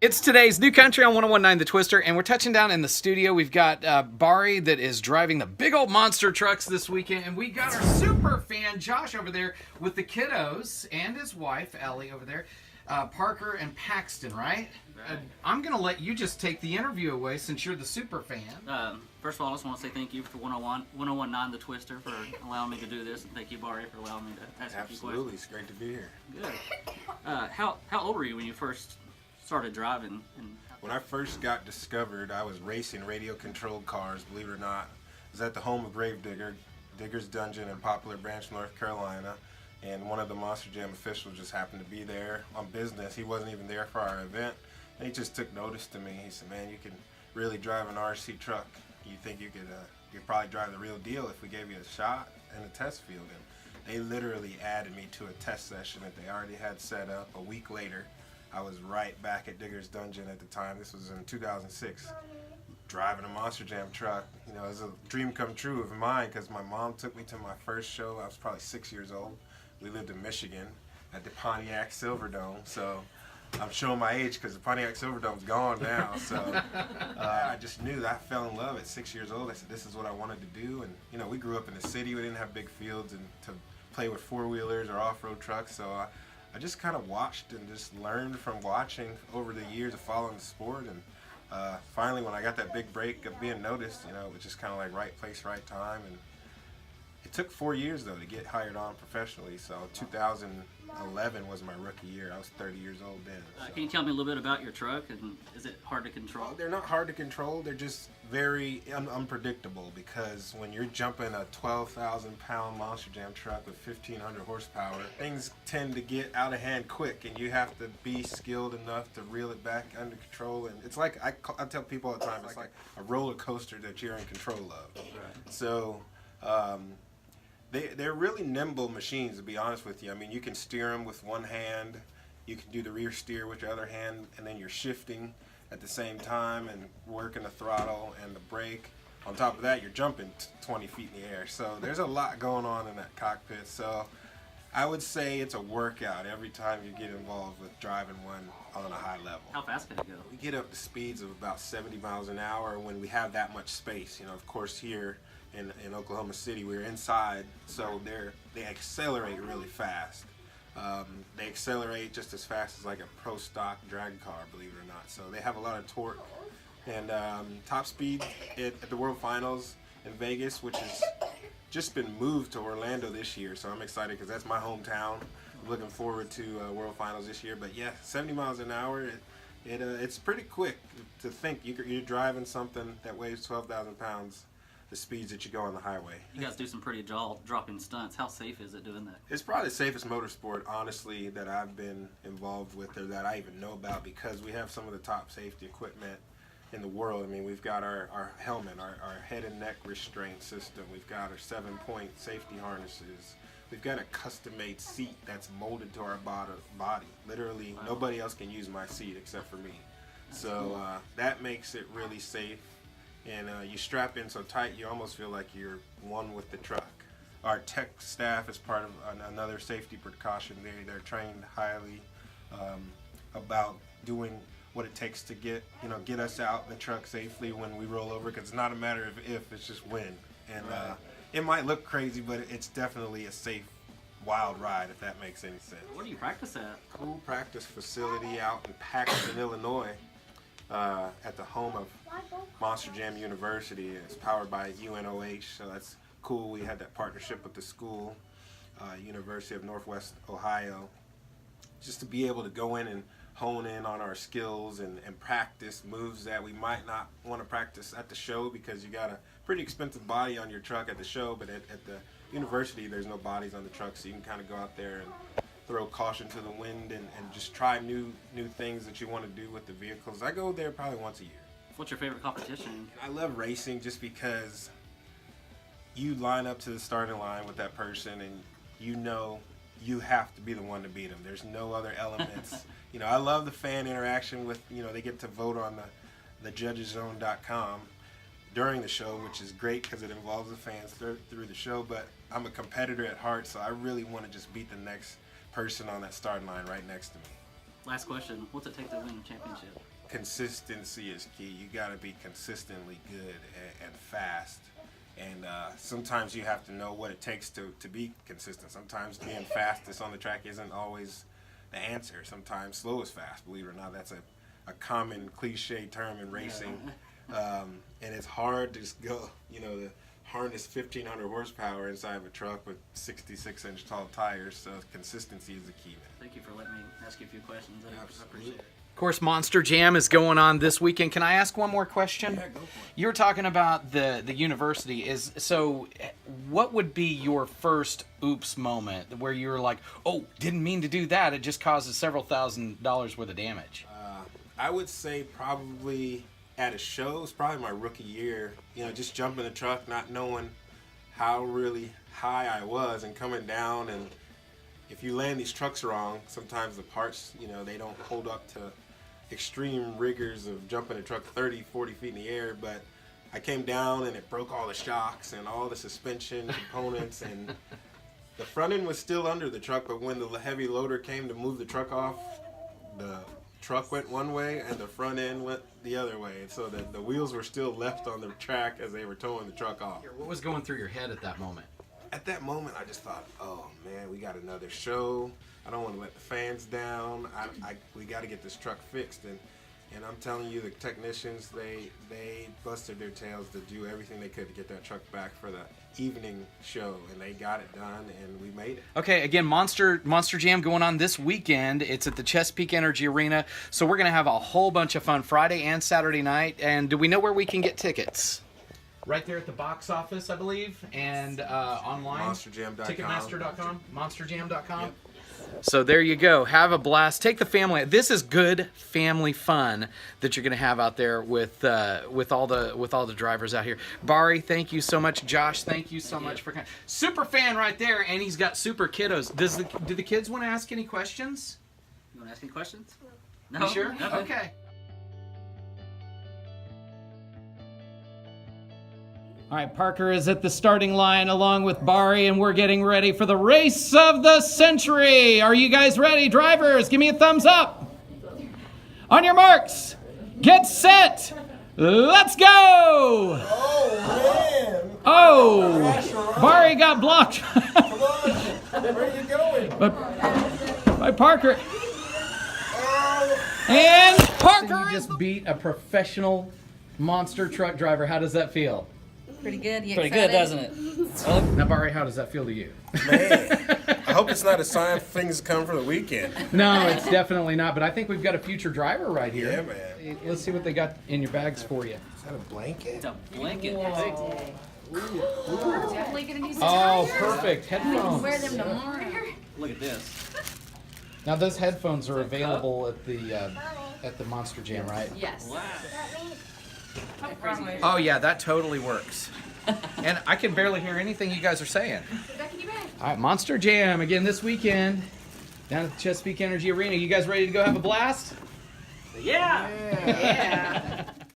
It's today's New Country on 1019 The Twister, and we're touching down in the studio. We've got Bari that is driving the big old monster trucks this weekend, and we got our super fan Josh over there with the kiddos and his wife Ellie over there, Parker and Paxton, right? I'm going to let you just take the interview away since you're the super fan. First of all, I just want to say thank you for 1019 The Twister for allowing me to do this, and thank you, Bari, for allowing me to ask a few questions. Absolutely, it's great to be here. Good. How old were you when you first started driving? When I first got discovered, I was racing radio-controlled cars, believe it or not. I was at the home of Gravedigger, Digger's Dungeon in Poplar Branch, North Carolina, and one of the Monster Jam officials just happened to be there on business. He wasn't even there for our event, and he just took notice to me. He said, "Man, you can really drive an RC truck. You think you could probably drive the real deal if we gave you a shot in a test field?" And they literally added me to a test session that they already had set up. A week later, I was right back at Digger's Dungeon at the time. This was in 2006, driving a Monster Jam truck. You know, it was a dream come true of mine because my mom took me to my first show. I was probably 6 years old. We lived in Michigan at the Pontiac Silverdome. So I'm showing my age because the Pontiac Silverdome's gone now. So I just knew that I fell in love at 6 years old. I said, this is what I wanted to do. And, you know, we grew up in the city. We didn't have big fields and to play with four-wheelers or off-road trucks. So I just kind of watched and just learned from watching over the years of following the sport. And finally, when I got that big break of being noticed, you know, it was just kind of like right place, right time. And it took 4 years, though, to get hired on professionally. So 2011 was my rookie year. I was 30 years old then. So. Can you tell me a little bit about your truck, and is it hard to control? They're not hard to control. They're just very unpredictable because when you're jumping a 12,000-pound Monster Jam truck with 1,500 horsepower, things tend to get out of hand quick, and you have to be skilled enough to reel it back under control. And it's like, I tell people all the time, it's like a roller coaster that you're in control of. Right. So they're really nimble machines, to be honest with you. I mean, you can steer them with one hand, you can do the rear steer with your other hand, and then you're shifting at the same time and working the throttle and the brake. On top of that, you're jumping 20 feet in the air. So there's a lot going on in that cockpit. So I would say it's a workout every time you get involved with driving one on a high level. How fast can it go? We get up to speeds of about 70 miles an hour when we have that much space. You know, of course, here in Oklahoma City, we're inside, so they accelerate really fast. They accelerate just as fast as like a pro stock drag car, believe it or not. So they have a lot of torque. And top speed at the World Finals in Vegas, which has just been moved to Orlando this year. So I'm excited because that's my hometown. I'm looking forward to World Finals this year. But yeah, 70 miles an hour, it's pretty quick to think you're driving something that weighs 12,000 pounds. The speeds that you go on the highway. You guys do some pretty jaw-dropping stunts. How safe is it doing that? It's probably the safest motorsport, honestly, that I've been involved with or that I even know about because we have some of the top safety equipment in the world. I mean, we've got our helmet, our head and neck restraint system. We've got our 7-point safety harnesses. We've got a custom-made seat that's molded to our body. Literally, wow. Nobody else can use my seat except for me. That's so cool. That makes it really safe. And you strap in so tight you almost feel like you're one with the truck. Our tech staff is part of another safety precaution. They're trained highly about doing what it takes to get us out the truck safely when we roll over, because it's not a matter of if, it's just when. And right. It might look crazy, but it's definitely a safe, wild ride, if that makes any sense. Where do you practice at? Cool practice facility out in Paxton, Illinois. At the home of Monster Jam University. It's powered by UNOH, so that's cool. We had that partnership with the school, University of Northwest Ohio, just to be able to go in and hone in on our skills and practice moves that we might not want to practice at the show because you got a pretty expensive body on your truck at the show, but at the university there's no bodies on the truck, so you can kind of go out there and throw caution to the wind and just try new things that you want to do with the vehicles. I go there probably once a year. What's your favorite competition? I love racing just because you line up to the starting line with that person and you know you have to be the one to beat them. There's no other elements. I love the fan interaction with, they get to vote on the judgeszone.com during the show, which is great because it involves the fans through the show, but I'm a competitor at heart, so I really want to just beat the next person on that starting line right next to me. Last question. What's it take to win a championship? Consistency is key. You got to be consistently good and fast. And sometimes you have to know what it takes to be consistent. Sometimes being fastest on the track isn't always the answer. Sometimes slow is fast. Believe it or not, that's a common cliche term in racing. And it's hard to just go, to harness 1,500 horsepower inside of a truck with 66-inch tall tires. So consistency is the key, man. Thank you for letting me ask you a few questions. I appreciate it. Of course, Monster Jam is going on this weekend. Can I ask one more question? Yeah, go for it. You were talking about the university. What would be your first oops moment where you were like, oh, didn't mean to do that. It just causes several $1,000s worth of damage. I would say probably at a show, it's probably my rookie year, just jumping the truck, not knowing how really high I was and coming down. And if you land these trucks wrong, sometimes the parts, they don't hold up to extreme rigors of jumping a truck 30, 40 feet in the air. But I came down and it broke all the shocks and all the suspension components. And the front end was still under the truck, but when the heavy loader came to move the truck off, the truck went one way and the front end went the other way. And so the wheels were still left on the track as they were towing the truck off. What was going through your head at that moment? At that moment, I just thought, oh man, we got another show. I don't want to let the fans down. We got to get this truck fixed. And I'm telling you, the technicians, they busted their tails to do everything they could to get that truck back for the evening show, and they got it done, and we made it. Okay, again, Monster Jam going on this weekend. It's at the Chesapeake Energy Arena, so we're going to have a whole bunch of fun Friday and Saturday night. And do we know where we can get tickets? Right there at the box office, I believe, and online. MonsterJam.com. Ticketmaster.com. MonsterJam.com. Yep. So there you go. Have a blast. Take the family. This is good family fun that you're going to have out there with all the drivers out here. Bari, thank you so much. Josh, thank you so much for coming. Super fan right there, and he's got super kiddos. Do the kids want to ask any questions? You want to ask any questions? You No. sure? Nothing. Okay. All right, Parker is at the starting line along with Bari, and we're getting ready for the race of the century. Are you guys ready? Drivers, give me a thumbs up. On your marks, get set, let's go. Oh, man. Oh, Bari got blocked. Come on. Where are you going? By Parker. And Parker just beat a professional monster truck driver. How does that feel? Pretty good. You Pretty excited? good, doesn't it? Now, Bari, how does that feel to you? Man, I hope it's not a sign for things to come for the weekend. No, it's definitely not. But I think we've got a future driver right here. Yeah, man. Let's see what they got in your bags for you. Is that a blanket? It's a blanket. Definitely gonna need some Oh, tires. perfect. Headphones. Wear them tomorrow. Look at this. Now, those headphones are available at the Monster Jam, right? Yes. Wow. Oh, yeah, that totally works. And I can barely hear anything you guys are saying. Back in your bag. All right, Monster Jam again this weekend down at the Chesapeake Energy Arena. You guys ready to go have a blast? Yeah. Yeah.